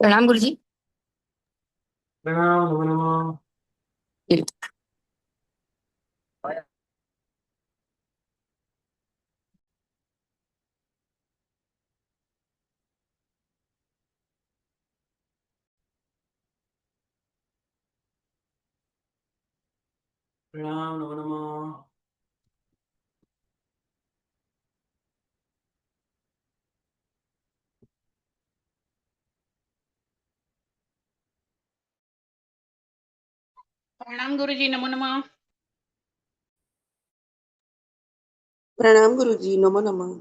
प्रणाम गुरुजी। प्रणाम। नमो नमः। प्रणाम। नमो नमः। प्रणाम गुरुजी। नमो नमः। प्रणाम गुरुजी। नमो नमः।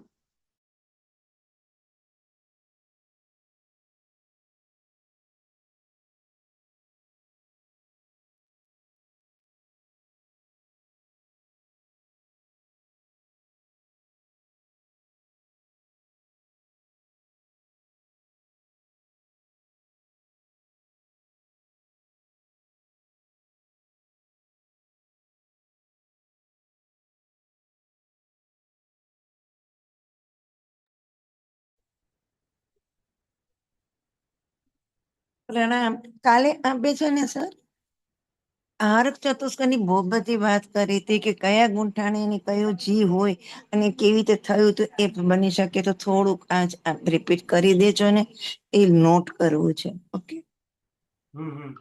પ્રણામ. કાલે આપે છે ને સર આહારક ચતુષ્કની બહુ બધી વાત કરી હતી કે કયા ગુંઠાણીની કયું જી હોય અને કેવી રીતે થયું તો એ બની શકે તો થોડુંક આજ રિપીટ કરી દેજો ને એ નોટ કરવું છે. ઓકે. હમ.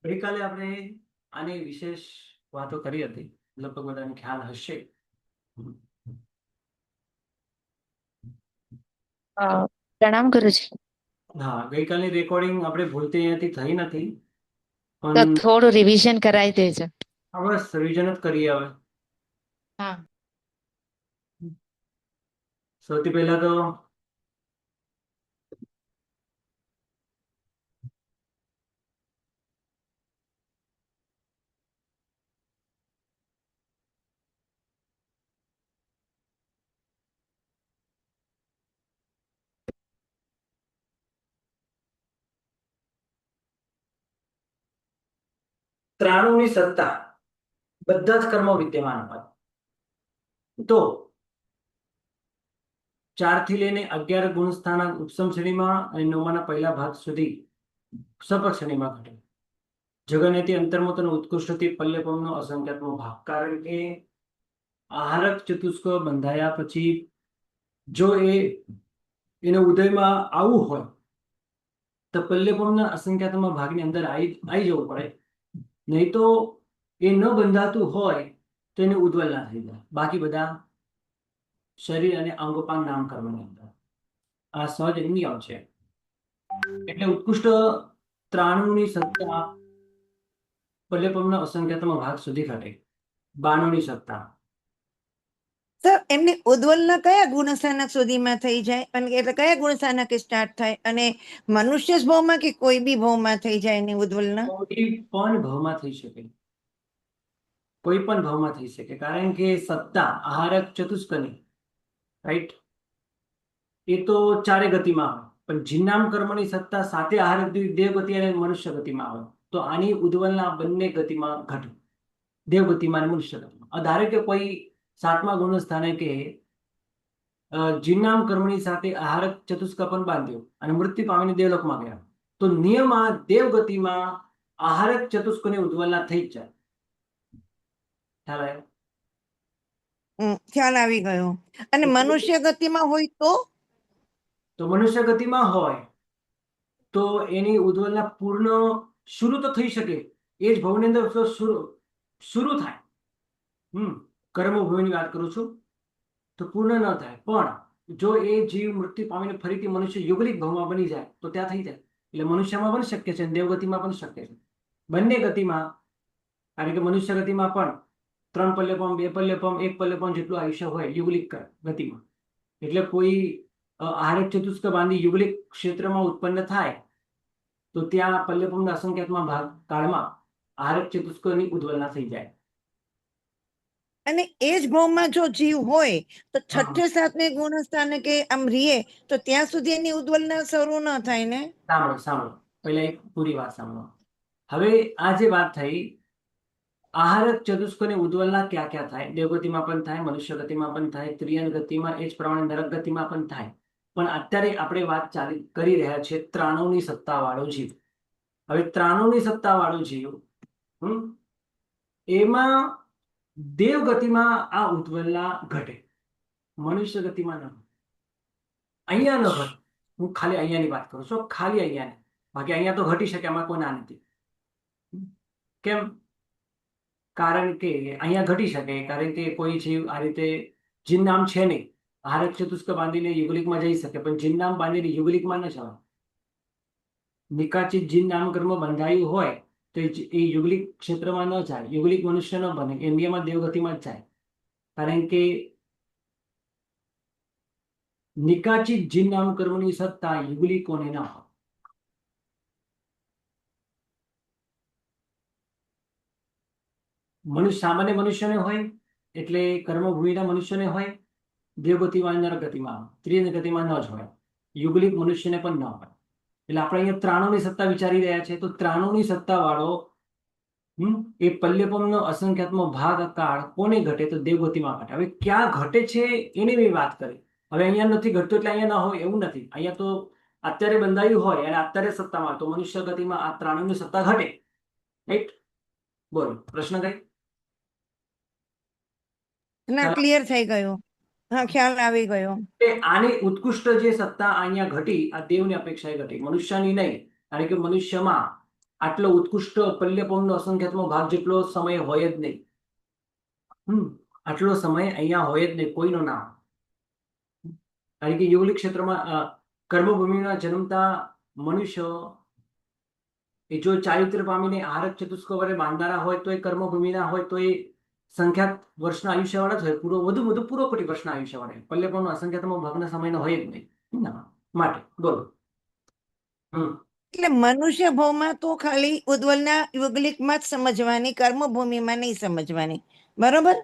ગઈકાલે આપણે આની વિશેષ વાતો કરી હતી, લગભગ બધાને ખ્યાલ હશે. प्रणाम गुरुजी। હા, ગઈકાલની રેકોર્ડિંગ આપણે ભૂલતી અહીંયાથી થઈ નથી, तो પણ थोड़ो रिवीजन कराई देजो। બસ રિવિઝન જ કરીએ હવે. हाँ। સૌથી પહેલા તો ત્રાણુની સત્તા બધા જ કર્મો વિદ્યમાન હોય તો 4 થી લઈને 11 ગુણ સ્થાનાંક ઉપસમ શ્રેણીમાં અને 9માના પહેલા ભાગ સુધી સપક શ્રેણીમાં ઘટે. જગન્યથી અંતર્મુક્ત અને ઉત્કૃષ્ટથી પલ્યપમનો અસંખ્યાત્મક ભાગ. કારણ કે આહારક ચતુષ્ક બંધાયા પછી જો એને ઉદયમાં આવવું હોય તો પલ્યપમના અસંખ્યાત્મક ભાગની અંદર આવી જવું પડે. નહીં તો એ ન બંધાતું હોય તો એને ઉદ્વલ ના થઈ જાય. બાકી બધા શરીર અને અંગોપાંગ નામકર્મની અંદર આ સહજ નિયમ છે. એટલે ઉત્કૃષ્ટ 93ની સત્તા પલ્યપમના અસંખ્યાત્મક ભાગ સુધી ઘટે. 92ની સત્તા સર એમને ઉદ્વલના કયા ગુણસ્થાનક સુધીમાં થઈ જાય અને એટલે કયા ગુણસ્થાનક સ્ટાર્ટ થાય અને મનુષ્ય જ ભાવમાં કે કોઈ બી ભાવમાં થઈ જાય એની ઉદ્વલના? કોઈ પણ ભાવમાં થઈ શકે. કોઈ પણ ભાવમાં થઈ શકે. કારણ કે સત્તા આહારક ચતુષ્કની રાઈટ એ તો ચારે ગતિમાં આવે, પણ જીનામ કર્મની સત્તા સાથે આહારક દેવ ગતિ અને મનુષ્ય ગતિમાં આવે. તો આની ઉદ્વલના બંને ગતિમાં ઘટે, દેવ ગતિમાં અને મનુષ્ય ગતિમાં. ધારો કે કોઈ 7મા ગુણ સ્થાને કે જીનામ કર્મની સાથે આહારક ચતુષ્કપન બાંધ્યો અને મૃત્યુ પામીને દેવલોકમાં ગયા, તો નિયમ આ દેવ ગતિમાં આહારક ચતુષ્કની ઉદ્વલના થઈ જ જાય. ખ્યાલ આવ્યો? ખ્યાલ આવી ગયો. અને મનુષ્ય ગતિમાં હોય તો મનુષ્ય ગતિમાં હોય તો એની ઉદ્વલના પૂર્ણ શરૂ તો થઈ શકે, એ જ ભવની અંદર જો શરૂ થાય, કર્મભૂમિની વાત કરું છું, તો પૂર્ણ ન થાય. પણ જો એ જીવ મૃત્યુ પામીને ફરીથી મનુષ્ય યુગલિક ભવમાં બની જાય તો ત્યાં થઈ જાય. એટલે મનુષ્યમાં પણ શક્ય છે, દેવગતિમાં પણ શક્ય છે. બંને ગતિમાં, કારણ કે મનુષ્ય ગતિમાં પણ 3 પલ્લેપમ, 2 પલ્લેપમ, 1 પલ્લેપમ જેટલું આયુષ્ય હોય યુગલિક ગતિમાં. એટલે કોઈ આહારક ચતુષ્ક બાંધી યુગલિક ક્ષેત્રમાં ઉત્પન્ન થાય તો ત્યાં પલ્લેપમના અસંખ્યાતમાં ભાગ કાળમાં આહારક ચતુષ્કની ઉદ્વલના થઈ જાય. અને એ જ ભાવમાં જો જીવ હોય તો હા, હા. 6 7 ગુણસ્થાને કે આમ રીએ તો ત્યાં સુધી એની ઉદ્વલના શરૂ ન થાય ને. સાંભળો પહેલા એક પૂરી વાત સાંભળો. હવે આ જે વાત થઈ, આહારક ચતુષ્કોની ઉદ્વલના ક્યાં ક્યાં થાય? દેવગતિમાં પણ થાય, મનુષ્ય ગતિમાં પણ થાય, ત્રિયન ગતિમાં, એ જ પ્રમાણે નરક ગતિમાં પણ થાય. પણ અત્યારે આપણે વાત કરી રહ્યા છીએ ત્રાણુની સત્તા વાળો જીવ. હવે ત્રાણુની સત્તા વાળો જીવ, એમાં દેવગતિમાં આ ઉદ્વલના ઘટે, મનુષ્ય ગતિમાં ન. અહીંયા ન ઘટે. હું ખાલી અહીંયાની વાત કરું છું, ખાલી અહીંયાની. બાકી અહીંયા તો ઘટી શકે, એમાં કોઈ ના નથી. કેમ? કારણ કે અહીંયા ઘટી શકે, કારણ કે કોઈ જીવ આ રીતે જીનનામ છે નહીં. આહારક ચતુષ્ક બાંધીને યુગલિકમાં જઈ શકે, પણ જીનનામ બાંધીને યુગલિકમાં ન જવાય. નિકાચિત જીનનામ કર્મ બંધાયું હોય તો એ યુગલિક ક્ષેત્રમાં ન જાય, યુગલિક મનુષ્ય ન બને, ઇન્ડિયામાં દેવગતિમાં જ જાય. કારણ કે નિકાચિત જીનનામ કર્મની સત્તા યુગલિકોને ન હોય. સામાન્ય મનુષ્યને હોય, એટલે કર્મભૂમિના મનુષ્યને હોય, દેવગતિમાં, નરક ગતિમાં, ત્રિયન ગતિમાં ન જ હોય, યુગલિક મનુષ્યને પણ ન હોય. એટલે આપણે અહીંયા ત્રાણુની સત્તા વિચારી રહ્યા છે, તો ત્રાણુની સત્તા વાળો એ પલ્લેપમનો અસંખ્યાતમો ભાગ કાળ કોને ઘટે? તો દેવગતિમાં ઘટે. હવે ક્યાં ઘટે છે એની મેં વાત કરી. હવે અહીંયા નથી ઘટતું એટલે અહીંયા ના હોય એવું નથી. અહીંયા તો અત્યારે બંધાયું હોય અને અત્યારે સત્તામાં, તો મનુષ્ય ગતિમાં આ ત્રાણુની સત્તા ઘટે. રાઈટ? બોલો, પ્રશ્ન કઈ? ના, ક્લિયર થઈ ગયું. હા, ખ્યાલ આવી ગયો. આની ઉત્કૃષ્ટ જે સત્તા અહીંયા ઘટી, આ દેવની અપેક્ષાએ ઘટી, મનુષ્યની નહીં. કારણ કે મનુષ્યમાં આટલો ઉત્કૃષ્ટ પલ્લેપમનો અસંખ્યાતમો ભાગ જેટલો સમય હોય જ નહીં. આટલો સમય અહીંયા હોય જ નહીં, કોઈનો ના. કારણ કે યુગલિક ક્ષેત્રમાં કર્મભૂમિમાં જન્મતા મનુષ્ય એ જો ચારિત્ર પામીને આહારક ચતુષ્ક વડે બાંધનારા હોય તો એ કર્મભૂમિના હોય તો એ સંખ્યાત વર્ષના આયુષ્યવાળા જ હોય, વધુ પૂરો કોટી વર્ષના આયુષ્યવાળા. પલ્લેપમનો અસંખ્યાતમો ભાગના સમયનો હોય જ નહીં. માટે બોલો. એટલે મનુષ્ય ભાવમાં તો ખાલી ઉદ્વલના યુગલિકમાં જ સમજવાની, કર્મભૂમિમાં નહીં સમજવાની. બરોબર?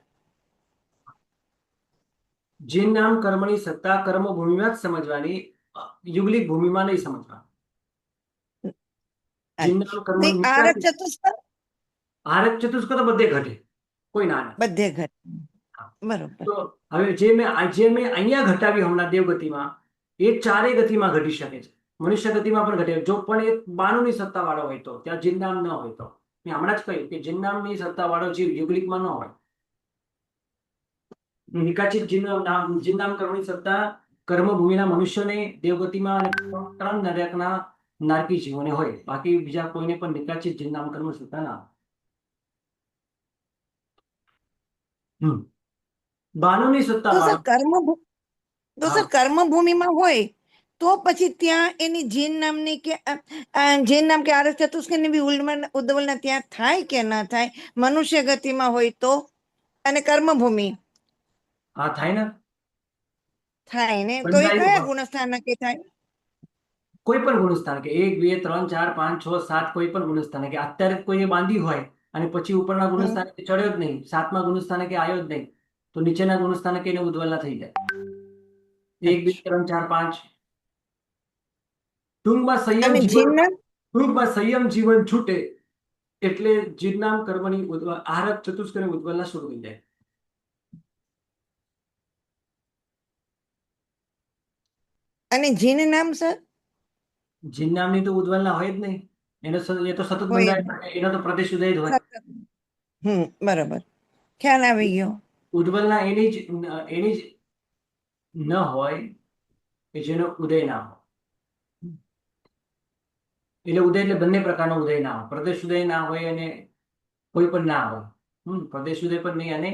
જીન નામ કર્મની સત્તા કર્મભૂમિમાં જ સમજવાની, યુગલિક ભૂમિમાં નહીં સમજવાની. જીન નામ કર્મની આરક ચતુષ્ક આહારક ચતુષ્ક તો બધે ઘટે, કોઈ ના નથી. બધે ઘટે. બરોબર. તો હવે જે મેં અહીંયા ઘટાવી હમણાં દેવગતિમાં, એ ચારેય ગતિમાં ઘટી શકે છે. મનુષ્ય ગતિમાં પણ ઘટે, જો પણ એ 92ની સત્તા વાળો હોય તો, ત્યાં જીનનામ ન હોય તો. મેં હમણાં જ કહ્યું કે જીનનામની સત્તા વાળો જીવ યુગલિકમાં ન હોય. નિકાચિત જીનનામ કર્મની સત્તા કર્મભૂમિના મનુષ્યને દેવગતિમાં અને 3 નરકના નારકી જીવોને હોય. બાકી બીજા કોઈને પણ નિકાચિત જીનનામ કર્મ સત્તા ના. 92ની સત્તા તો વાળો. સર કર્મભૂમિમાં હોય તો પછી ત્યાં એની જીન નામની કે જીન નામ કે આરક ચતુષ્કની બી ઉદ્વલના ત્યાં થાય કે ના થાય? મનુષ્ય ગતિમાં હોય તો અને કર્મભૂમિ હા, થાય ને. થાય ને, તો એ કયા ગુણસ્થાન નક્કી થાય? કોઈ પણ ગુણસ્થાન, કે 1 2 3 4 5 6 7, કોઈ પણ ગુણસ્થાન, કે અત્યારે કોઈએ બાંધી હોય અને પછી ઉપરના ગુણસ્થાને ચડ્યો જ નહીં, 7મા ગુણસ્થાને કે આવ્યો જ નહીં, તો નીચેના ગુણસ્થાને કઈને ઉદ્વલના થઈ જાય. 1 2 3 4 5. ટૂંકમાં સંયમ જીવન છૂટે એટલે જીનનામ કર્મની આહારક ચતુષ્કની ઉદ્વલના શરૂ થઈ જાય. અને જીન નામ સર? જીનનામની તો ઉદ્વલના હોય જ નહીં. એ તો સતત બંધાય, એનો તો પ્રદેશ ઉદય જ હોય. બરોબર, ખ્યાલ આવી ગયો. ઉદ્વલના એની જ ન હોય કે જેનો ઉદય ના હોય. એટલે ઉદય એટલે બંને પ્રકારનો ઉદય ના હોય, પ્રદેશ ઉદય ના હોય અને કોઈ પણ ના હોય. પ્રદેશ ઉદય પણ નહીં અને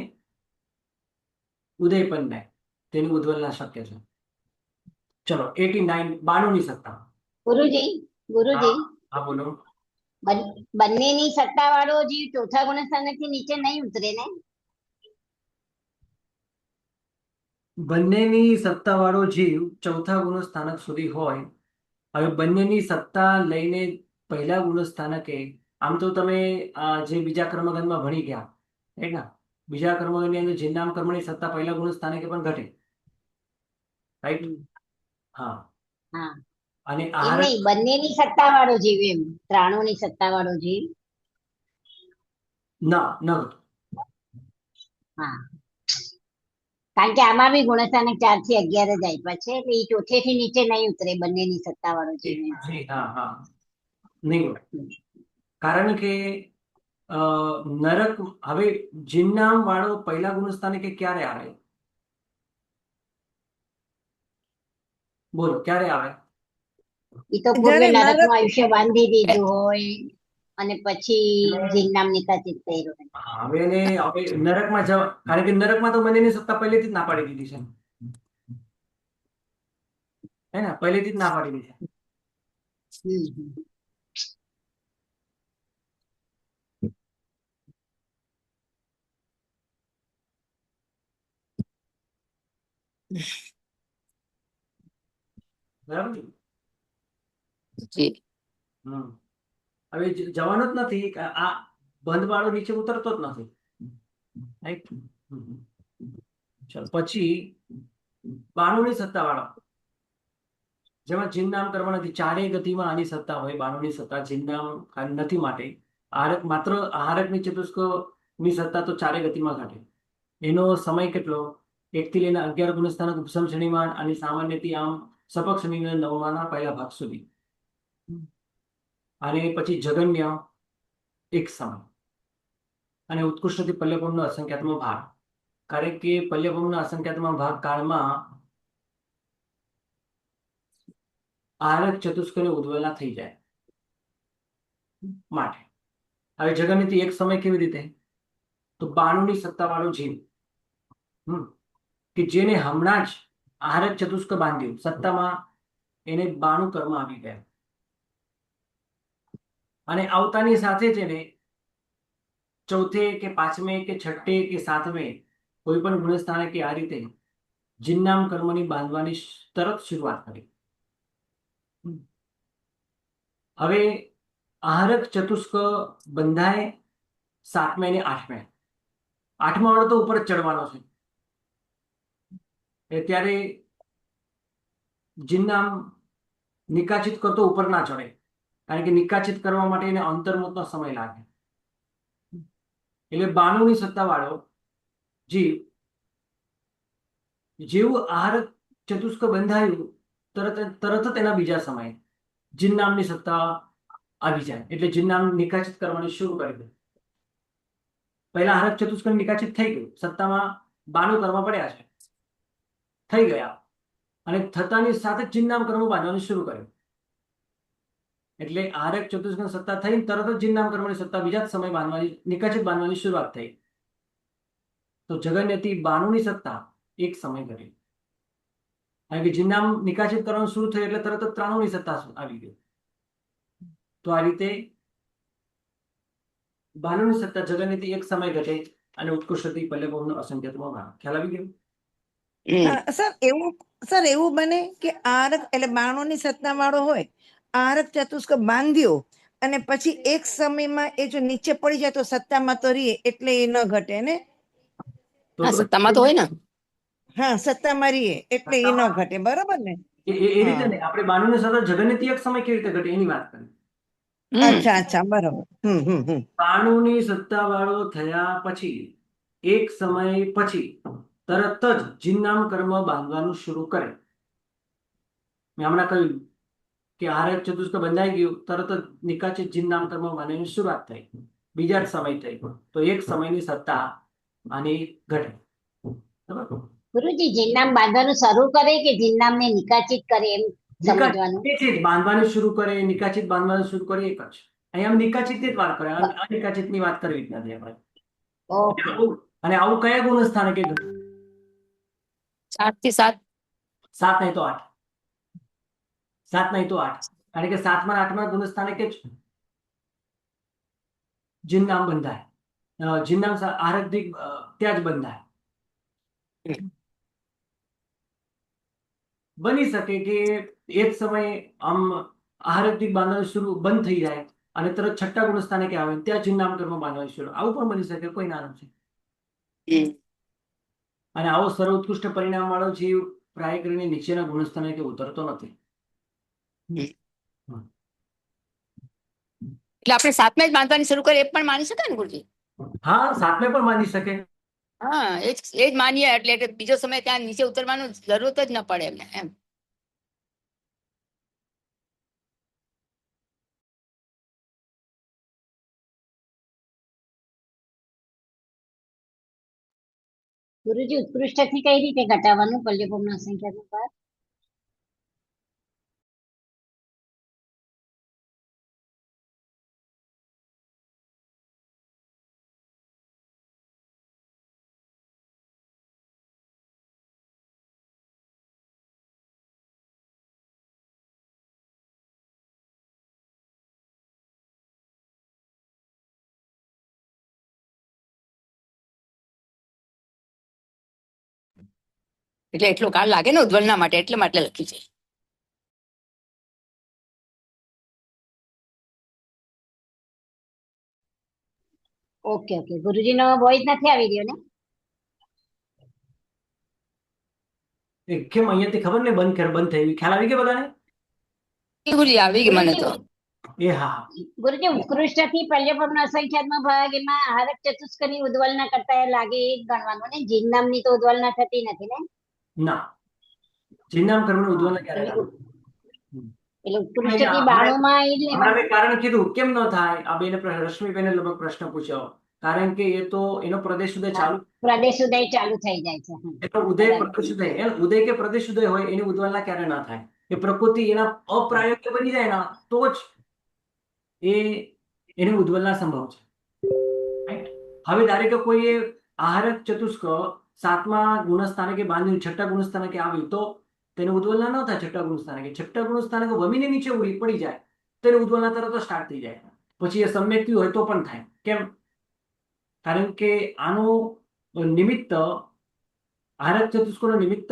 ઉદય પણ નહીં, તેની ઉદ્વલના શક્ય છે. ચલો 89 92ની સત્તા. ગુરુજી ગુરુજી હા બોલો. બંનેની સત્તા વાળો જીવ ચોથા ગુણસ્થાનેથી નીચે નહીં ઉતરે ને? બંનેની સત્તા વાળો જીવ ચોથા ગુણસ્થાનક સુધી હોય. હવે બંનેની સત્તા લઈને પહેલા ગુણસ્થાનકે, આમ તો તમે જે બીજા કર્મગંધમાં ભણી ગયા, right ને? બીજા કર્મગંધની અંદર જિન્નામ કર્મની સત્તા પહેલા ગુણસ્થાનકે પણ ઘટે, રાઈટ? હા. હા અને એમ આહાર નહીં, બંનેની સત્તા વાળો જીવ, એમ ત્રાણુની સત્તા વાળો જીવ. ના ન ઘટે. હા, કારણ કે આમાં બી ગુણસ્થાનક 4 થી 11 જ આપ્યા છે, એટલે એ ચોથે થી નીચે નહીં ઉતરે બંનેની સત્તા વાળો જીવ. જી હા હા, નહીં ઘટે. કારણ કે નરક, હવે જિન્નામ વાળો પહેલા ગુણસ્થાનકે ક્યારે આવે? બોલો ક્યારે આવે? એ તો પૂર્વે જ્યારે નરકનું નરક આયુષ્ય બાંધી દીધું હોય અને પછી જીવનામ નિકાચિત કર્યું હોય. હવે હવે નરકમાં જવા, કારણ કે નરકમાં તો બંનેની સત્તા પહેલેથી જ ના પાડી દીધી છે, હે ને? પહેલેથી જ ના પાડી દીધી છે. હમ, હમ. બરાબર ને? જી. હવે જવાનો જ નથી, આ બંધ વાળો નીચે ઉતરતો જ નથી, રાઈટ? ચલો પછી 92ની સત્તા વાળો, જેમાં જિન્નામ કર્મ નથી, ચારેય ગતિમાં આની સત્તા હોય. 92ની સત્તા જિન્નામ નથી માટે આહારક, માત્ર આહારકની ચતુષ્ક ની સત્તા તો ચારેય ગતિમાં ઘટે. એનો સમય કેટલો? 1 થી લઈને 11 ગુણસ્થાનક ઉપસમ શ્રેણીમાં અને સામાન્યથી આમ સપક શ્રેણીના 9માના પહેલા ભાગ સુધી. અને પછી જગન્ય એક સમય અને ઉત્કૃષ્ટથી પલ્યપમનો અસંખ્યાત્મક ભાગ. કારણ કે પલ્યપમના અસંખ્યાત્મક ભાગ કાળમાં આહારક ચતુષ્કની ઉદ્વલના થઈ જાય માટે. હવે જગન્યથી એક સમય કેવી રીતે? તો 92ની સત્તા વાળો જીવ કે જેને હમણાં જ આહારક ચતુષ્ક બાંધ્યું સત્તામાં, એને 92 કર્મ આવી ગયા, અને આવતાની સાથે જ એને ચોથે કે પાંચમે કે છઠ્ઠે કે સાતમે કોઈ પણ ગુણસ્થાને કે આ રીતે જિન્નામ કર્મની બાંધવાની તરત શરૂઆત કરી. હવે આહારક ચતુષ્ક બંધાય 7મે અને 8મે. 8મા વાળો તો ઉપર જ ચડવાનો છે, ત્યારે જિન્નામ નિકાચિત કરતો ઉપર ના ચડે, કારણ કે નિકાચિત કરવા માટે એને અંતર્મુખનો સમય લાગે. એટલે 92ની સત્તા વાળો જીવ જેવું આહારક ચતુષ્ક બંધાયું તરત જ તેના બીજા સમયે જિન્નામની સત્તા આવી જાય, એટલે જિન્નામ નિકાચિત કરવાની શરૂ કરી દે. પહેલા આહારક ચતુષ્ક નિકાચિત થઈ ગયું, સત્તામાં 92 કર્મ પડ્યા છે, થઈ ગયા, અને થતાની સાથે જ જિન્નામ કર્મ બાંધવાનું શરૂ કર્યું. એટલે આહારક ચતુષ્ક સત્તા થઈ તરત જ જિન્નામ કર્મની સત્તા બીજા જ સમય બાંધવાની, નિકાચિત બાંધવાની શરૂઆત થઈ. તો જગન્યથી 92ની સત્તા એક સમય ઘટી, કારણ કે જિન્નામ નિકાચિત કરવાનું શરૂ થયું એટલે તરત જ 93ની સત્તા આવી ગઈ. તો આ રીતે 92ની સત્તા જગન્યથી એક સમય ઘટે અને ઉત્કૃષ્ટથી પલ્યપમનો અસંખ્યાત્મક ભાગ. ખ્યાલ આવી ગયો? સર એવું બને કે આરક એટલે 92ની સત્તા વાળો હોય, આરક ચતુષ્ક બાંધ્યો અને પછી એક સમયમાં એ જો નીચે પડી જાય તો સત્તામાં તો રહીએ એટલે એ ન ઘટે ને? તો સત્તામાં તો હોય ને. હા, સત્તામાં રહીએ એટલે એ ન ઘટે, બરોબર ને? એ રીતે નહીં, આપણે 92ની સત્તા જગન્યથી એક સમય કેવી રીતે ઘટે એની વાત કરી. અચ્છા બરોબર. 92ની સત્તા વાળો થયા પછી એક સમય પછી તરત જ જિન્નામ કર્મ બાંધવાનું શરૂ કરે. મેં હમણાં કહ્યું કે આહારક ચતુષ્ક બંધાઈ ગયું, તરત જ નિકાચિત જિન્નામ કર્મ બાંધવાની શરૂઆત થઈ, બીજા જ સમય થઈ, તો એક સમયની સત્તા આની ઘટે. બરાબર? ગુરુજી જીવનામ બાંધવાનું શરૂ કરે કે જીવનામને નિકાચિત કરે, એમ સમજવાનું. નિકાચિત બાંધવાનું શરૂ કરે, નિકાચિત બાંધવાનું શરૂ કરે, એક જ. અહીંયા નિકાચિત ની જ વાત કરે, અનિકાચિત ની વાત કરવી જ નથી આપણે. ઓકે. અને આવું કયા ગુણ સ્થાનકે ઘટે? 7 થી 7. 7 નહીં તો 8. 7 નહીં તો 8. કારણ કે 7 માં 8 માં ગુણ સ્થાનકે જ જીન નામ બંધાય. જીન નામ આહારક દિક ત્યાં જ બંધાય. બની શકે કે એક સમયે આમ આહારક દિક બાંધવાનું શરૂ બંધ થઈ જાય અને તરત છઠ્ઠા ગુણ સ્થાનકે આવે ત્યાં જીન નામ કર્મ બાંધવાનું શરૂ. આવું પણ બની શકે, કોઈ ના નથી. અને આવો સર્વોત્કૃષ્ટ પરિણામ વાળો જીવ પ્રાય કરીને નીચેના ગુણ સ્થાનકે ઉતરતો નથી. એટલે આપણે 7માં જ બાંધવાની શરૂ કરીએ એ પણ માની શકાય ને ગુરુજી? હા, 7 પણ બાંધી શકે. હા, એ જ માનીએ એટલે કે બીજો સમય ત્યાં નીચે ઉતરવાનું જરૂરત જ ન પડે એમને એમ. ગુરુજી ઉત્કૃષ્ટ થી કઈ રીતે ઘટાડવાનું પલ્યપૂર્ણ અસંખ્યાતનું ભાર? એટલે એટલો કાળ લાગે ને ઉદ્વલના માટે, એટલે માટે લખ્યું છે. Okay okay. ગુરુજીનો વોઇસ નથી આવી રહ્યો ને? કેમ અહીંયાથી ખબર ને બંધ થઈ, ખ્યાલ આવી ગયો બધાને? ગુરુજી આવી ગઈ મને તો. એ હા. ગુરુજી ઉત્કૃષ્ટ થી પલ્યપૂર્ણ અસંખ્યાતનો ભાગ એમાં આહારક ચતુષ્કની ઉદ્વલના કરતા એ લાગે એ જ ગણવાનું ને? જીન નામની તો ઉદ્વલના થતી નથી ને? ના, જીન નામ કર્મનું ઉદ્વલન ક્યારે એટલે થાય? ઉત્કૃષ્ટ થી 92 માં એ જ હમણાં લેવાનું. મેં કારણ કીધું કેમ ન થાય. આ બેને રશ્મિબેને લગભગ પ્રશ્ન પૂછ્યો, કારણ કે એ તો એનો પ્રદેશ ઉદય ચાલુ, પ્રદેશ ઉદય ચાલુ થઈ જાય છે. એનો ઉદય પ્રદેશ ઉદય, ઉદય કે પ્રદેશ ઉદય હોય એની ઉદ્વલના ક્યારે ના થાય. એ પ્રકૃતિ એના અપ્રાયોગ્ય બની જાય ને તો જ એની ઉદ્વલના સંભવ છે. Right? હવે ધારે કે કોઈએ આહારક ચતુષ્ક 7મા ગુણ સ્થાનકે બાંધ્યું, છઠ્ઠા ગુણ સ્થાનકે આવ્યું તો તેને ઉદ્વલના ન થાય. છઠ્ઠા ગુણ સ્થાનકે વમીને નીચે ઉડી પડી જાય તો એને ઉદ્વલના તરત સ્ટાર્ટ થઈ જાય. પછી એ સમ્યક થયું હોય તો પણ થાય. કેમ? કારણ કે આનું નિમિત્ત, આહારક ચતુષ્કોનું નિમિત્ત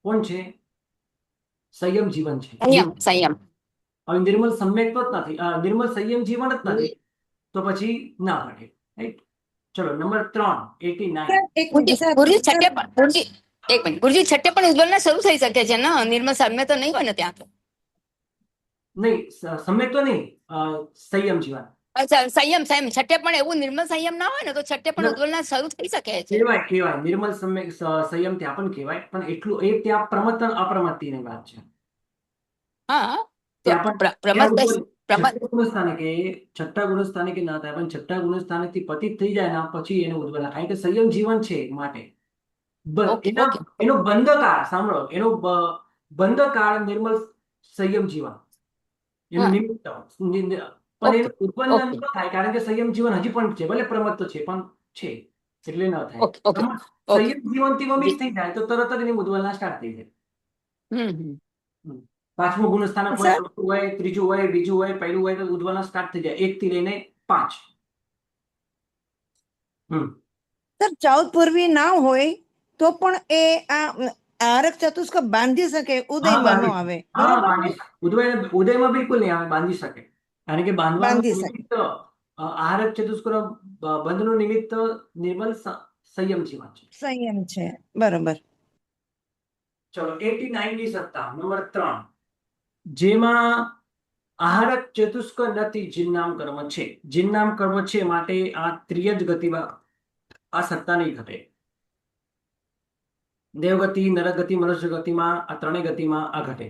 કોણ છે? સંયમ જીવન છે. સંયમ. હવે નિર્મલ સમ્યક તો જ નથી, નિર્મલ સંયમ જીવન જ નથી, તો પછી ના ઘટે. રાઈટ? ચલો નંબર 3, 89. ગુરુજી છઠ્ઠે પણ ગુરુજી એક મિનિટ, ગુરુજી છઠ્ઠે પણ ઉદ્વલના શરૂ થઈ શકે છે ને? નિર્મલ સામ્ય તો નહીં હોય ને ત્યાં તો? નહીં, સમ્યક તો નહીં, સંયમ જીવન. અચ્છા, સંયમ છઠ્ઠે પણ એવું નિર્મલ સંયમ ના હોય ને તો છઠ્ઠે પણ ઉદ્વલના શરૂ થઈ શકે છે. કહેવાય નિર્મલ સમ્યક સંયમ ત્યાં પણ કહેવાય, પણ એટલું એ ત્યાં પ્રમત્ત અપ્રમત્તિની વાત છે. હા, ત્યાં પ્રમત્ત છઠ્ઠા ગુણ સ્થાનકે ના થાય, પણ છઠ્ઠા ગુણ સ્થાનકથી પતિત થઈ જાય ને પછી એને ઉદ્વલના, કારણ કે સંયમ જીવન છે માટે. એનો બંધકાળ સાંભળો, એનો બંધકાળ નિર્મલ સંયમ જીવન એનું નિમિત્ત, પણ એનું ઉદ્વલન ન થાય કારણ કે સંયમ જીવન હજી પણ છે, ભલે પ્રમત્ત છે પણ છે, એટલે ન થાય. સંયમ જીવનથી વમિત થઈ જાય તો તરત જ એની ઉદ્વલના સ્ટાર્ટ થઈ જાય. 5મું ગુણ સ્થાનક હોય, ચોથું હોય, ત્રીજું હોય, બીજું હોય, પહેલું હોય તો ઉદ્વલના સ્ટાર્ટ થઈ જાય 1 થી લઈને 5. સર 14 પૂર્વી ના હોય તો પણ એ આ આહારક ચતુષ્ક બાંધી શકે, ઉદયમાં ન આવે. ઉદયમાં બિલકુલ નહીં આવે, બાંધી શકે. કારણ કે બાંધવાનું નિમિત્ત, આહારક ચતુષ્કનો બંધનું નિમિત્ત નિર્મલ સંયમ જીવન છે. સંયમ છે, બરોબર. ચલો 89 ની સત્તા નંબર 3, જેમાં આહારક ચતુષ્ક નથી, જીનનામ કર્મ છે. જીનનામ કર્મ છે માટે આ ત્રિયજ ગતિમાં આ સત્તા નહીં ઘટે. દેવગતિ, નરગતિ, મનુષ્ય ગતિમાં આ ત્રણેય ગતિમાં આ ઘટે.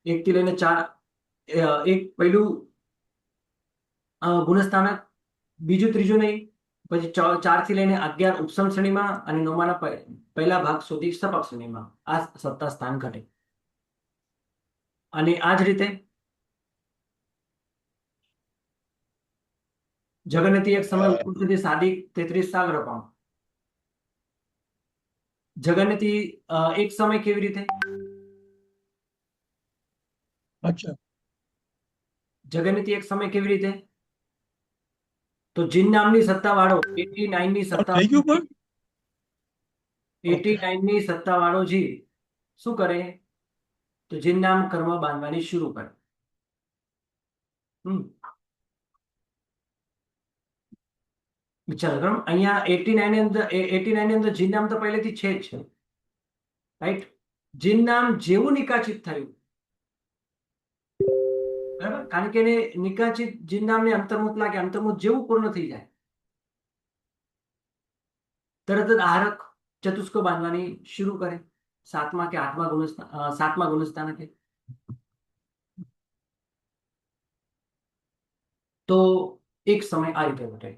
1 થી લઈને 4, એક પહેલું ગુણસ્થાનક, બીજું ત્રીજું નહીં, પછી 4 થી લઈને 11 ઉપસમ શ્રેણીમાં અને 9માના પહેલા ભાગ સુધી સપક શ્રેણીમાં આ સત્તા સ્થાન ઘટે. અને આ જ રીતે જગન્યતિ એક સમય ઉત્કૃષ્ટથી સાદિક 33 સાગર અપામ. જગન્યતિ એક સમય કેવી રીતે? અચ્છા. જગન્યતિ એક સમય કેવી રીતે? તો જીન નામની સત્તા વાળો 89 ની સત્તા થઈ ગયું પણ 89 ની સત્તા વાળો જીવ શું કરે? તો જીન નામ કર્મ બાંધવાની શરૂ કરે. ચાલો અહીંયા 89 ની અંદર 89 ની અંદર જીન નામ તો પહેલેથી છે જ, રાઈટ? જીન નામ જેવું નિકાચિત થયું, બરાબર, કારણ કે એને નિકાચિત જીન નામને અંતર્મુખ લાગે, અંતર્મુખ જેવું પૂર્ણ થઈ જાય તરત જ આહારક ચતુષ્કો બાંધવાની શરૂ કરે. સાતમા ગુણસ્થાન કે તો એક સમય આ રીતે ઘટે.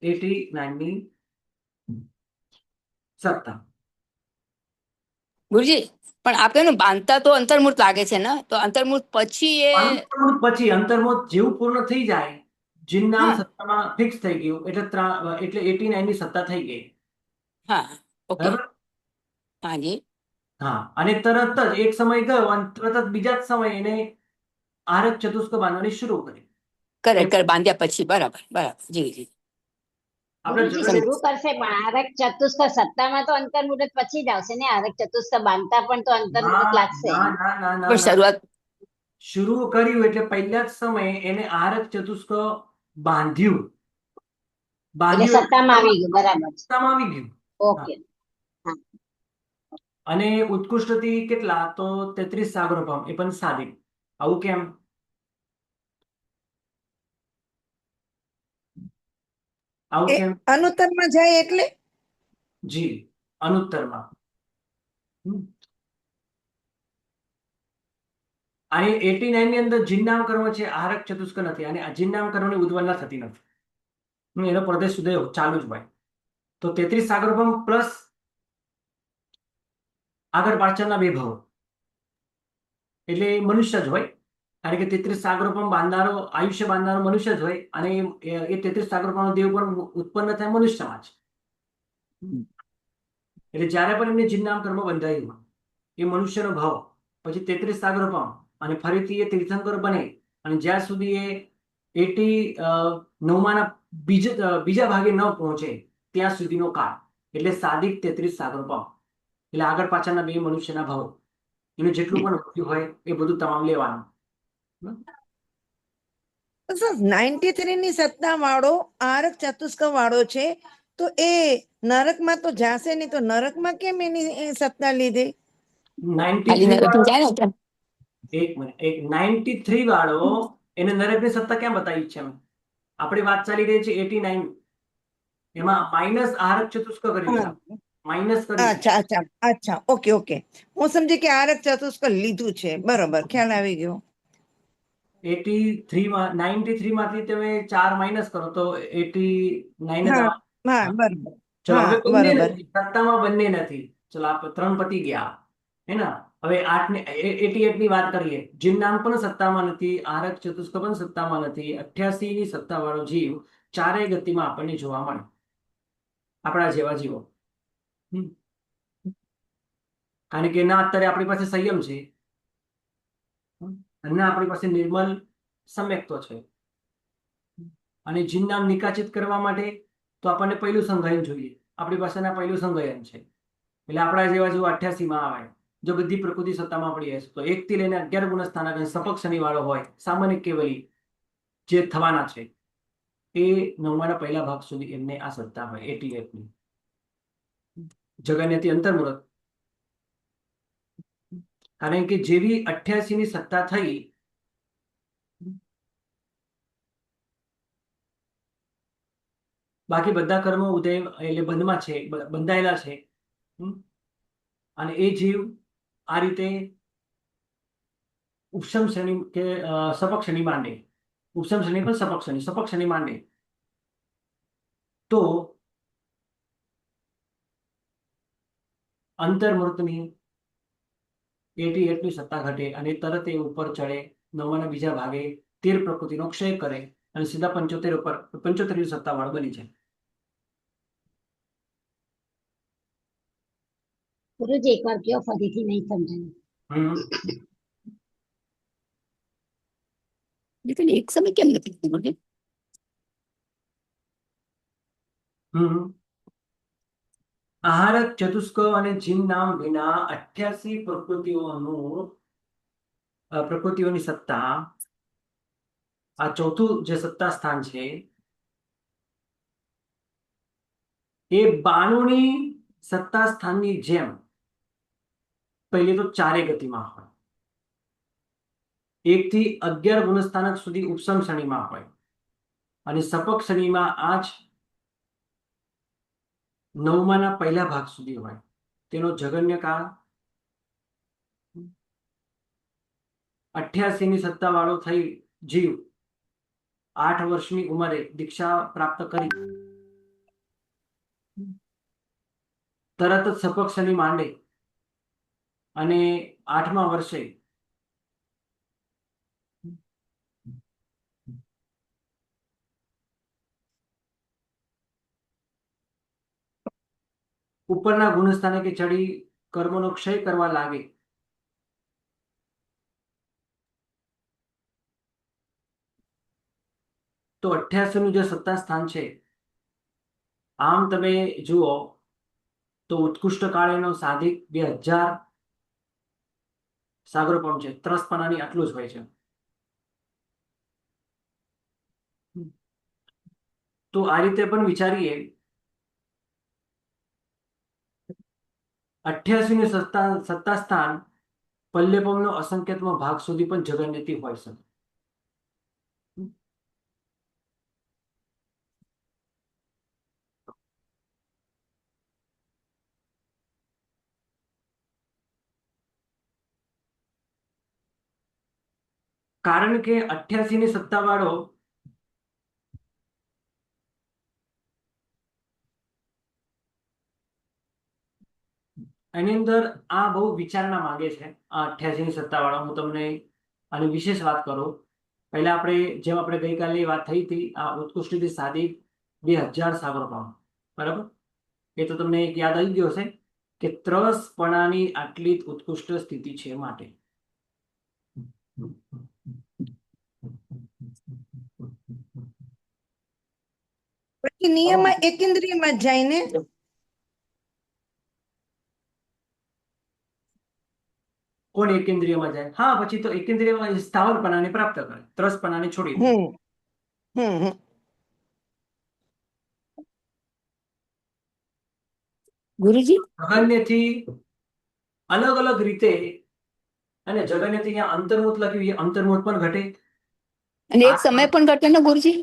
89 ની સત્તા. ગુરુજી પણ આપણે બાંધતા તો અંતર્મૂર્ત લાગે છે ને, તો અંતર્મૂર્ત પછી એ અંતર્મુખ પછી અંતર્મુખ જેવું પૂર્ણ થઈ જાય, જીન નામ હા. સત્તામાં ફિક્સ થઈ ગયું, એટલે 89 ની સત્તા થઈ ગઈ, હા, ઓકે, બરાબર. હાજી, હા, અને તરત જ એક સમય ગયો અને તરત જ બીજા જ સમયે એને આરક ચતુષ્કો બાંધવાની શરૂ કરી. કરેક્ટ બાંધ્યા પછી, બરાબર બરાબર, જી જી. આપણે ગુરુજી જગન્યતિ શરૂ કરશે પણ આરક ચતુષ્ક સત્તામાં તો અંતર્મુહૂર્ત પછી જ આવશે ને, આરક ચતુષ્ક બાંધતા પણ તો અંતર્મુહૂર્ત લાગશે. ના ના ના ના પણ ના. શરૂઆત શરૂ કર્યું એટલે પહેલા જ સમયે એને આરક ચતુષ્કો બાંધ્યું. એટલે બાંધ્યું સત્તામાં આવી ગયું, બરાબર છે. સત્તામાં આવી ગયું. હા. ઓકે. હા. અને ઉત્કૃષ્ટથી કેટલા? તો 33 સાગરોપમ, એ પણ સાદી. આવું કેમ? આવું એ કેમ? અનુત્તરમાં જાય એટલે જી, અનુત્તરમાં. અને 89 ની અંદર જીનનામ કર્મ છે, આહારક ચતુષ્ક નથી, અને આ જીનનામ કર્મની ઉદ્વલના થતી નથી. એનો પ્રદેશ સુધી ચાલુ જ હોય. તો 33 સાગરોપમ પ્લસ આગળ પાછળના બે ભાવો એટલે મનુષ્ય જ હોય, કારણ કે 33 સાગરોપમ બાંધનારો, આયુષ્ય બાંધનારો મનુષ્ય જ હોય, અને એ 33 સાગરોપમનો દેવ પણ ઉત્પન્ન થાય મનુષ્યમાં જ. એટલે જ્યારે પણ એમને જીનનામ કર્મ બંધાયું હોય, એ મનુષ્યનો ભાવ, પછી 33 સાગરોપમ, અને ફરીથી એ તીર્થંકર બને, અને જ્યાં સુધી એ 89 બીજા ભાગે ન પહોંચે ત્યાં સુધીનો કાળ, એટલે સાદિક 33 સાગરોપમ. એટલે આગળ પાછળના બે મનુષ્યના ભાવ, એનું જેટલું પણ વધ્યું હોય એ બધું તમામ લેવાનું. 93 ની સત્તા વાળો આરક ચતુષ્ક વાળો છે, તો એ નરકમાં તો જાશે નહીં, તો નરકમાં કેમ એની સત્તા લીધી? 93 ખાલી વાળો, જાય ને એક મિનિટ, 93 વાળો એને નરકની સત્તા ક્યાં બતાવી છે? આપણી વાત ચાલી રહી છે 89, એમાં માઇનસ આરક ચતુષ્ક કર્યું છે, માઇનસ કર્યું છે. અચ્છા અચ્છા અચ્છા, ઓકે ઓકે, હું સમજી કે આરક ચતુષ્ક લીધું છે, બરોબર, ખ્યાલ આવી ગયો. 93 માં 93 માંથી તમે 4 માઇનસ કરો તો 89 જ હા આવે. હા, હા. બરોબર. ચલો, હા, હવે બંને બરોબર. નથી, સત્તામાં બંને નથી. ચલો, આપણે 3 પતી ગયા, હે ને? હવે 88 ની વાત કરીએ. જીનનામ પણ સત્તામાં નથી, આરક ચતુષ્ક પણ સત્તામાં નથી. 88 ની સત્તા વાળો જીવ ચારેય ગતિમાં આપણને જોવા મળે, આપણા જેવા જીવો. કારણ કે ના અત્યારે આપણી પાસે સંયમ છે, અને આપણી પાસે નિર્મલ સમ્યક્તો છે. અને જીનનામ નિકાચિત કરવા માટે તો આપણને પહેલું સંગયન જોઈએ, આપણી પાસેના પહેલું સંગયન છે, એટલે આપણા જેવા જો 88 માં આવે, જો બધી પ્રકૃતિ સત્તામાં પડી હશે તો 1 થી લઈને 11 ગુણસ્થાનક સપક શનિ વાળો હોય, સામાન્ય કેવલી જે થવાના છે, એ 9ના પહેલા ભાગ સુધી એમને આ સત્તા હોય 88 ની. જગન્યતિ અંતર્મુહૂર્ત, કારણ કે જેવી 88 ની સત્તા થઈ, બાકી બધા કર્મો ઉદય એટલે બંધમાં છે, બંધાયેલા છે. અને એ જીવ આ રીતે ઉપસમ શનિ કે સપક શનિ માંડે, ઉપસમ શનિ પણ સપક શનિ માંડે, તો અંતર્મુહૂર્તની એટી એટલી સત્તા ઘટે અને તરત એ ઉપર ચડે, નવમાના બીજા ભાગે 13 પ્રકૃતિનો ક્ષય કરે અને સીધા 75 ઉપર 75 સત્તા વાળો બની જાય. ગુરુજી એકવાર કયો, ફરીથી નહીં સમજાયું. હમ લેકિન એક સમય કેમ નથી થતું ગુરુજી? હમ આહારક, ચતુષ્ક અને જીન નામ વિના 88 પ્રકૃતિઓની સત્તા, આ ચોથું જે સત્તા સ્થાન છે એ 92ની સત્તા સ્થાનની જેમ પહેલી તો ચારે ગતિમાં હોય, 1 થી 11 ગુણસ્થાનક સુધી ઉપસમ શ્રેણીમાં હોય અને સપક શ્રેણીમાં આ જ નવમાના પહેલા ભાગ સુધી હોય. તેનો જગન્ય કાળ 88ની સત્તા વાળો થઈ જીવ 8 વર્ષની ઉંમરે દીક્ષા પ્રાપ્ત કરી તરત જ સપક શનિ માંડે અને 8મા વર્ષે ઉપરના ગુણસ્થાનકે ચડી કર્મનો ક્ષય કરવા લાગે તો 88નું જે સત્તા સ્થાન છે, આમ તમે જુઓ તો ઉત્કૃષ્ટ કાળેનો સાધિક 2000 સાગરોપમ છે, ત્રસપણાની આટલું જ હોય છે. તો આ રીતે પણ વિચારીએ 88નું સત્તા સ્થાન પલ્લેપમનો અસંખ્યતમ ભાગ સુધી પણ જગન્યતિ હોય શકે. કારણ કે 88ની સત્તા વાળો એની અંદર આ બહુ વિચારણા માંગે છે. આ 88ની સત્તા વાળો હું તમને આની વિશેષ વાત કરું. પહેલા આપણે ગઈકાલે વાત થઈ હતી, આ ઉત્કૃષ્ટથી સાદી 2000 સાગરોપમ, બરાબર? એ તો તમને એક યાદ આવી ગયો હશે કે ત્રસપણાની આટલી જ ઉત્કૃષ્ટ સ્થિતિ છે માટે. પછી નિયમમાં એકેન્દ્રિયમાં જ જાય ને? કોણ એકેન્દ્રિયમાં જાય? હા, પછી તો એકેન્દ્રિયમાં સ્થાવરપણાને પ્રાપ્ત કરે, ત્રસપણાને છોડી દે. હમ હમ ગુરુજી જગન્યથી અલગ અલગ રીતે, અને જગન્યથી અહીંયા અંતર્મુખ લખ્યું, એ અંતર્મુખ પણ ઘટે, અને એક સમય પણ ઘટે ને ગુરુજી?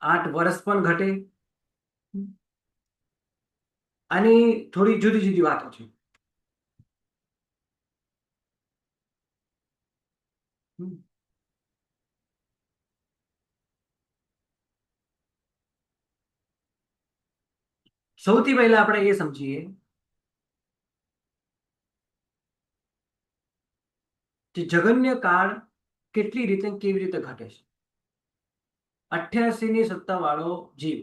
8 વર્ષ પણ ઘટે. આની થોડી જુદી જુદી વાતો છે. સૌથી પહેલા આપણે એ સમજીએ કે જગન્ય કાળ કેટલી રીતે કેવી રીતે ઘટે છે. 88ની સત્તા વાળો જીવ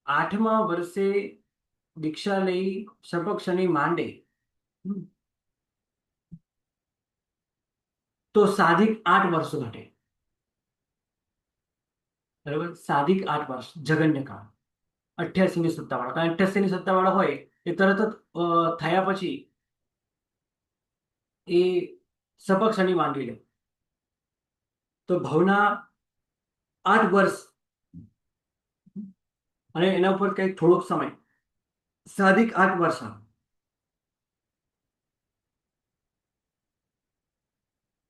8મા વર્ષે દીક્ષા લઈ સપક શનિ માંડે તો સાધિક 8 વર્ષ ઘટે, બરાબર? સાધિક 8 વર્ષ જગન્ય કાળ 88ની સત્તા વાળો. કારણ 88ની સત્તા વાળો હોય એ તરત જ થયા પછી એ સપક શનિ માંડી લે તો ભવના 8 વર્ષ અને એના ઉપર કંઈક થોડોક સમય, સાધિક 8 વર્ષ.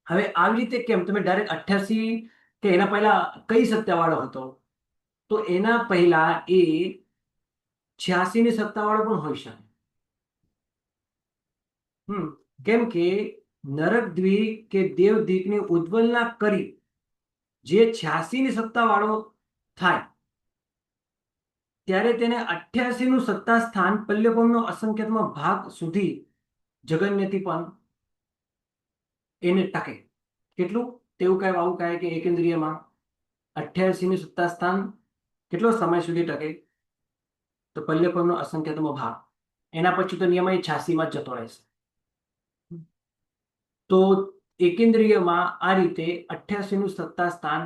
હવે આવી રીતે કેમ? તમે ડાયરેક્ટ 88 કે એના પહેલા કઈ સત્તા વાળો હતો? તો એના પહેલા એ 86ની સત્તા વાળો પણ હોઈ શકે. કેમ કે નરકદ્વીપ કે દેવદ્વીપની ઉદ્વલના કરી જે 86ની સત્તા વાળો થાય ત્યારે તેને 88નું સત્તા સ્થાન પલ્લવમનો અસંખ્યતમ ભાગ સુધી જગન્યતિ પણ એને ટકે. કેટલું? તેવું કહેવાય, આવું કહે કે એકેન્દ્રિયમાં 88નું સત્તા સ્થાન કેટલો સમય સુધી ટકે? તો પલ્યપમનો અસંખ્યતમો ભાગ. એના પછી તો નિયમ 86માં જ જતો રહેશે. તો એકેન્દ્રિયમાં આ રીતે 88નું સત્તા સ્થાન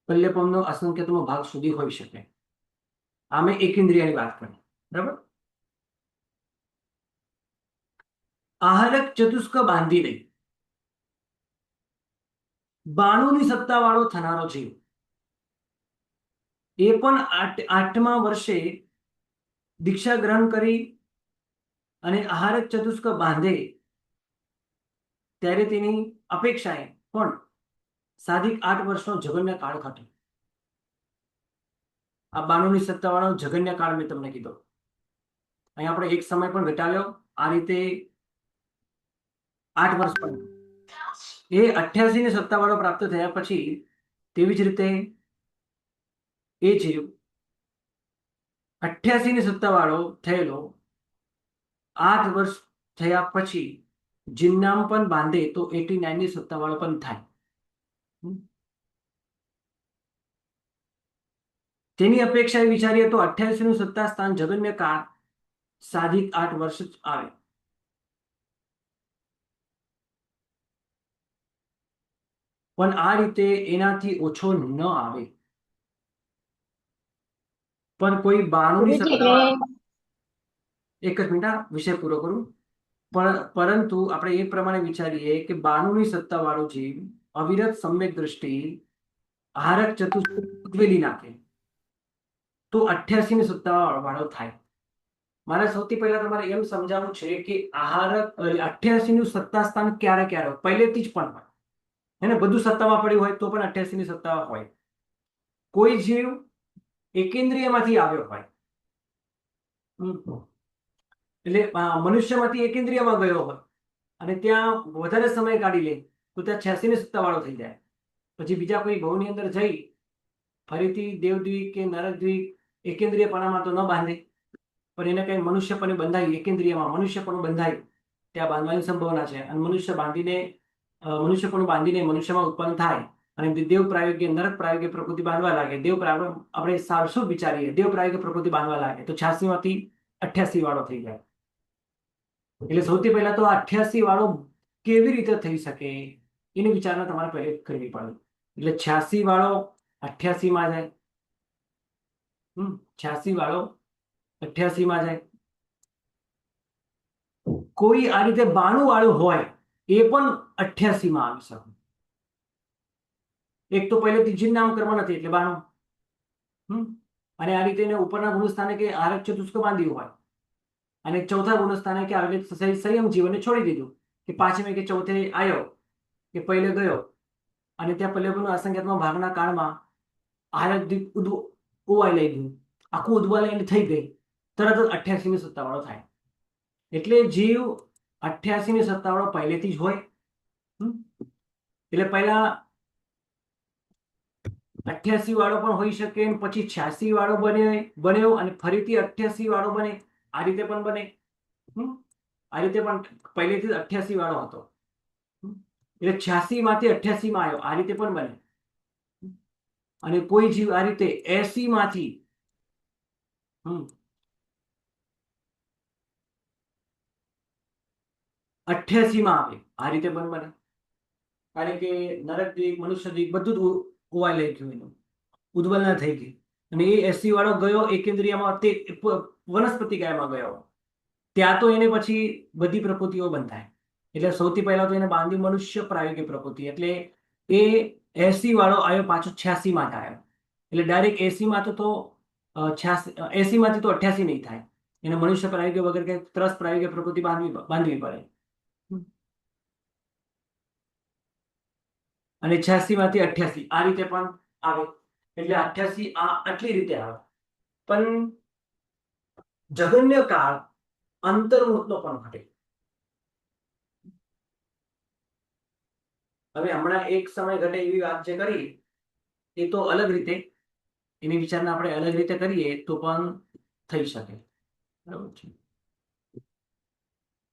પલ્યપમનો અસંખ્યતમો ભાગ સુધી હોઈ શકે. આમે એકેન્દ્રિયની વાત કરી, બરાબર. આહારક ચતુષ્ક બાંધીને 92ની સત્તા વાળો થનારો જીવ, એ પણ આઠમા વર્ષે દીક્ષા ગ્રહણ કરી અને આહારક ચતુષ્ક બાંધે ત્યારે તેની અપેક્ષાએ પણ સાધિક 8 વર્ષનો જગન્ય કાળ ઘટે. આ 92ની સત્તા વાળો જગન્ય કાળ મેં તમને કીધો. અહીં આપણે એક સમય પણ ઘટાડ્યો. આ રીતે 8 વર્ષ પણ એ 88ની સત્તા વાળો પ્રાપ્ત થયા પછી તેવી જ રીતે એ જીવ 88ની સત્તા વાળો થયેલો 8 વર્ષ થયા પછી જીવનામ પણ બાંધે તો 89ની સત્તા વાળો પણ થાય. તેની અપેક્ષા વિચારીએ તો 88નું સત્તા સ્થાન જગન્ય કાળ સાધિક 8 વર્ષ જ આવે. પણ આ રીતે એનાથી ઓછો ન આવે. પણ કોઈ 92ની ગુરુજી સત્તા, એટલે એક જ મિનિટ, આ વિષય પૂરો કરું. પરંતુ આપણે એ પ્રમાણે વિચારીએ કે 92ની સત્તા વાળો જીવ અવિરત સમ્યક દ્રષ્ટિ આહારક ચતુષ્ક ઉદ્વેલી નાખે તો 88ની સત્તા વાળો થાય. મારે સૌથી પહેલા તમારે એમ સમજાવવું છે કે આહારક 88નું સત્તા સ્થાન ક્યારે ક્યારે હોય? પહેલેથી જ પણ હોય. એને બધું સત્તામાં પડ્યું હોય તો પણ 88ની સત્તા હોય. કોઈ જીવ એકેન્દ્રિયમાંથી આવ્યો હોય, એટલે મનુષ્યમાંથી એકેન્દ્રિયમાં ગયો હોય અને ત્યાં વધારે સમય કાઢી લે તો ત્યાં 86ની સત્તા વાળો થઈ જાય. પછી બીજા કોઈ ભવની અંદર જઈ ફરીથી દેવદ્વીપ કે નરકદ્વીપ એકેન્દ્રિયપણામાં તો ન બાંધે, પણ એને કઈ મનુષ્યપણે બંધાય, એકેન્દ્રિયમાં મનુષ્યપણું બંધાય ત્યાં બાંધવાની સંભાવના છે. અને મનુષ્યપણું બાંધીને મનુષ્યમાં ઉત્પન્ન થાય અને દેવ પ્રાયોગ્ય નરક પ્રાયોગ્ય પ્રકૃતિ બાંધવા લાગે. આપણે શું વિચારીએ, દેવ પ્રાયોગ્ય પ્રકૃતિ બાંધવા લાગે તો 86માંથી 88 વાળો થઈ જાય. એટલે સૌથી પહેલા તો 88 વાળો કેવી રીતે થઈ શકે એની વિચારણા તમારે પહેલે કરવી પડે. એટલે 86 વાળો 88માં જાય, 86 વાળો 88માં જાય. કોઈ આ રીતે 92 વાળું હોય એ પણ 88માં આવી શકે. એક તો પહેલેથી જીન નામ કર્મ નથી એટલે 92, અને આ રીતે એને ઉપરના ગુણસ્થાને કે આરક ચતુષ્ક બાંધ્યું હોય અને ચોથા ગુણસ્થાને કે આવી રીતે સંયમ જીવનને છોડી દીધું કે પાંચમે કે ચોથે આવ્યો કે પહેલે ગયો અને ત્યાં પલ્લવનો અસંખ્યાત્મક ભાગના કાળમાં આરક દીપ ઉવાઈ લઈ ગયું, આખું ઉદવા લઈને થઈ ગઈ, તરત જ 88ની સત્તા વાળો થાય. એટલે જીવ 88ની સત્તા વાળો પહેલેથી જ હોય. એટલે પહેલા 88 વાળો પણ હોઈ શકે, પછી 86 વાળો બન્યો અને ફરીથી 88 વાળો બને. આ રીતે પણ બને. આ રીતે પણ પહેલેથી 88 વાળો હતો એટલે 86માંથી 88માં આવ્યો, આ રીતે પણ બને. અને કોઈ જીવ આ રીતે 80માંથી 88માં આવે, આ રીતે પણ બને. કારણ કે નરક દ્વીપ, મનુષ્ય દ્વીપ બધું જ ઉવાઈ લઈ ગયું, એનું ઉદ્વલના થઈ ગઈ અને એ 80 વાળો ગયો એકેન્દ્રિયમાં, તે વનસ્પતિ કાયમાં ગયો. ત્યાં તો એને પછી બધી પ્રકૃતિઓ બંધાય. એટલે સૌથી પહેલા તો એને બાંધી મનુષ્ય પ્રાયોગિક પ્રકૃતિ. એટલે એ 80 વાળો આવ્યો પાછો 86માં જ આવ્યો. એટલે ડાયરેક્ટ 80માં તો 80માંથી તો 88 નહીં થાય. એને મનુષ્ય પ્રાયોગિક વગર કે ત્રસ પ્રાયોગિક પ્રકૃતિ બાંધવી પડે. અને 86માંથી 88 આ રીતે પણ આવે. એટલે 88 આટલી રીતે આવે. પણ જગન્ય કાળ અંતર્મુખનો પણ ઘટે. હવે હમણાં એક સમય ઘટે એવી વાત જે કરી એ તો અલગ રીતે, એની વિચારણા આપણે અલગ રીતે કરીએ તો પણ થઈ શકે. બરાબર છે.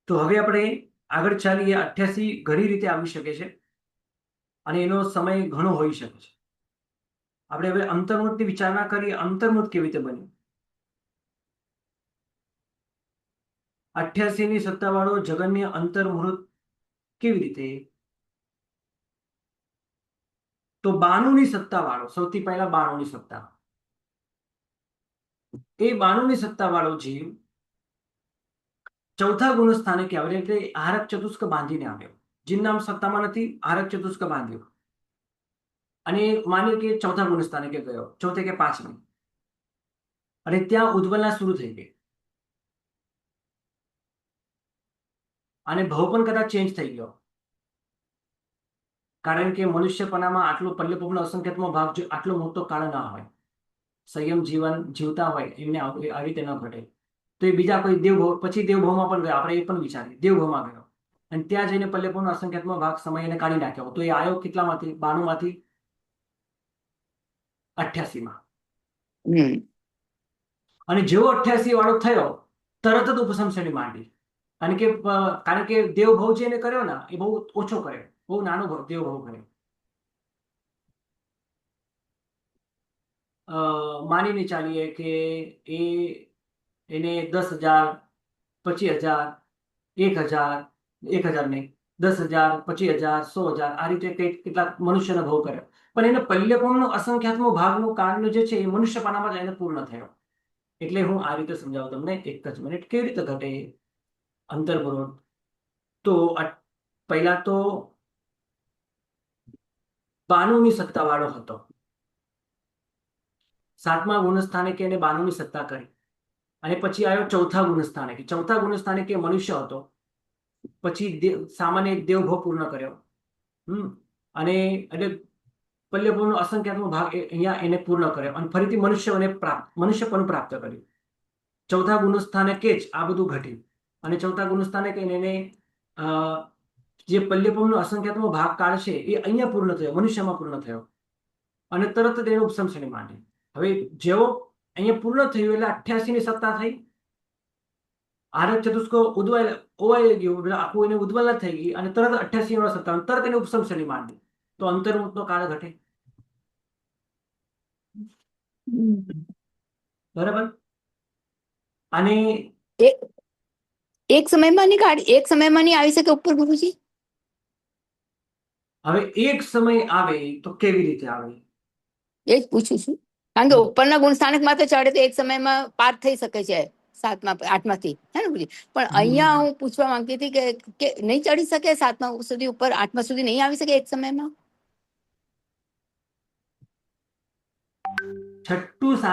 તો હવે આપણે આગળ ચાલી એ 88 ઘણી રીતે આવી શકે છે અને એનો સમય ઘણો હોઈ શકે છે. આપણે હવે અંતર્મુખની વિચારણા કરીએ. અંતર્મુખ કેવી રીતે બન્યું? 88 ની સત્તાવાળો જગન્ય અંતર્મુહૂર્ત કેવી રીતે? તો 92 ની સત્તાવાળો, સૌથી પહેલા 92 ની સત્તા, એ 92 ની સત્તાવાળો જીવ ચોથા ગુણસ્થાને કે આવે એટલે આરક ચતુષ્ક બાંધીને આવ્યો. જીવ નામ સત્તામાં નથી, આરક ચતુષ્ક બાંધ્યો અને માન્યું કે ચોથા ગુણસ્થાને કે ગયો, ચોથે કે પાંચમે, અને ત્યાં ઉદ્વલના શરૂ થઈ ગઈ અને ભાવ પણ કદાચ ચેન્જ થઈ ગયો, કારણ કે મનુષ્યપણામાં આટલો પલ્લવપનો અસંખ્યાતમો ભાગ જો આટલો મોટો કાળ ના હોય, સંયમ જીવન જીવતા હોય એમને આવી રીતે ન ઘટે. તો એ બીજા કોઈ દેવભાવ, પછી દેવભાવમાં પણ ગયો. આપણે એ પણ વિચારીએ, દેવભાવમાં ગયો અને ત્યાં જઈને પલ્લવપનો અસંખ્યાતમો ભાગ સમય એને કાઢી નાખ્યો. તો એ આવ્યો કેટલામાંથી? 92 માંથી 88 માં. અને જેવો 88 વાળો થયો તરત જ ઉપસમ શ્રેણી માંડી. કારણ કે દેવભાવ જે એને કર્યો ને એ બહુ ઓછો કર્યો, બહુ નાનો દેવભાવ કર્યો. માનીને ચાલીએ કે એને 10,000, 25,000, 1,000, 1,000 નહીં, 10,000, 25,000, 100,000 આ રીતે કેટલાક મનુષ્યનો ભાવ કર્યો. પણ એને પલ્લવપનો અસંખ્યાતમો ભાગનું કારણ જે છે એ મનુષ્યપણામાં જ એને પૂર્ણ થયો. એટલે હું આ રીતે સમજાવું તમને. એક જ મિનિટ. કેવી રીતે ઘટે અંતર્મુહૂર્ત? તો પહેલા તો 92 ની સત્તાવાળો હતો. 7મા ગુણસ્થાને કે એને 92 ની સત્તા કરી અને પછી આવ્યો ચોથા ગુણસ્થાને કે, ચોથા ગુણસ્થાને કે મનુષ્ય હતો, પછી સામાન્ય દેવભાવ પૂર્ણ કર્યો. અને એટલે પલ્લવપનો અસંખ્યાતમો ભાગ અહીંયા એને પૂર્ણ કર્યો અને ફરીથી મનુષ્યપણું પ્રાપ્ત કર્યું. ચોથા ગુણસ્થાને કે જ આ બધું ઘટ્યું અને ચોથા ગુણસ્થાને કે એને જે પલ્લવપનો અસંખ્યાતમો ભાગ કાળ છે એ અહીંયા પૂર્ણ થયો, મનુષ્યમાં પૂર્ણ થયો અને તરત જ એને ઉપસમ શ્રેણી માંડી. હવે જેવો અહીંયા પૂર્ણ થયું એટલે 88 ની સત્તા થઈ, આરક ચતુષ્કો ઓવાઈ ગયું, આખું એને ઉદ્વલના થઈ ગઈ અને તરત 88 નો સત્તા, તરત એને ઉપસમ શ્રેણી માંડી. તો અંતર્મુખનો કાળ ઘટે. બરાબર. અને એક સમયમાં નહીં આવી શકે ઉપર, ગુરુજી? હવે એક સમય આવે તો કેવી રીતે આવે એ જ પૂછું છું. કારણ કે ઉપરના ગુણ સ્થાનક માં તો ચડે તો એક સમયમાં પાર થઈ શકે છે 7મા 8માંથી, હે ને ગુરુજી? પણ અહીંયા હું પૂછવા માંગતી હતી કે નહીં ચડી શકે 7મા સુધી ઉપર, 8મા સુધી નહીં આવી શકે એક સમયમાં? 6ઠું 7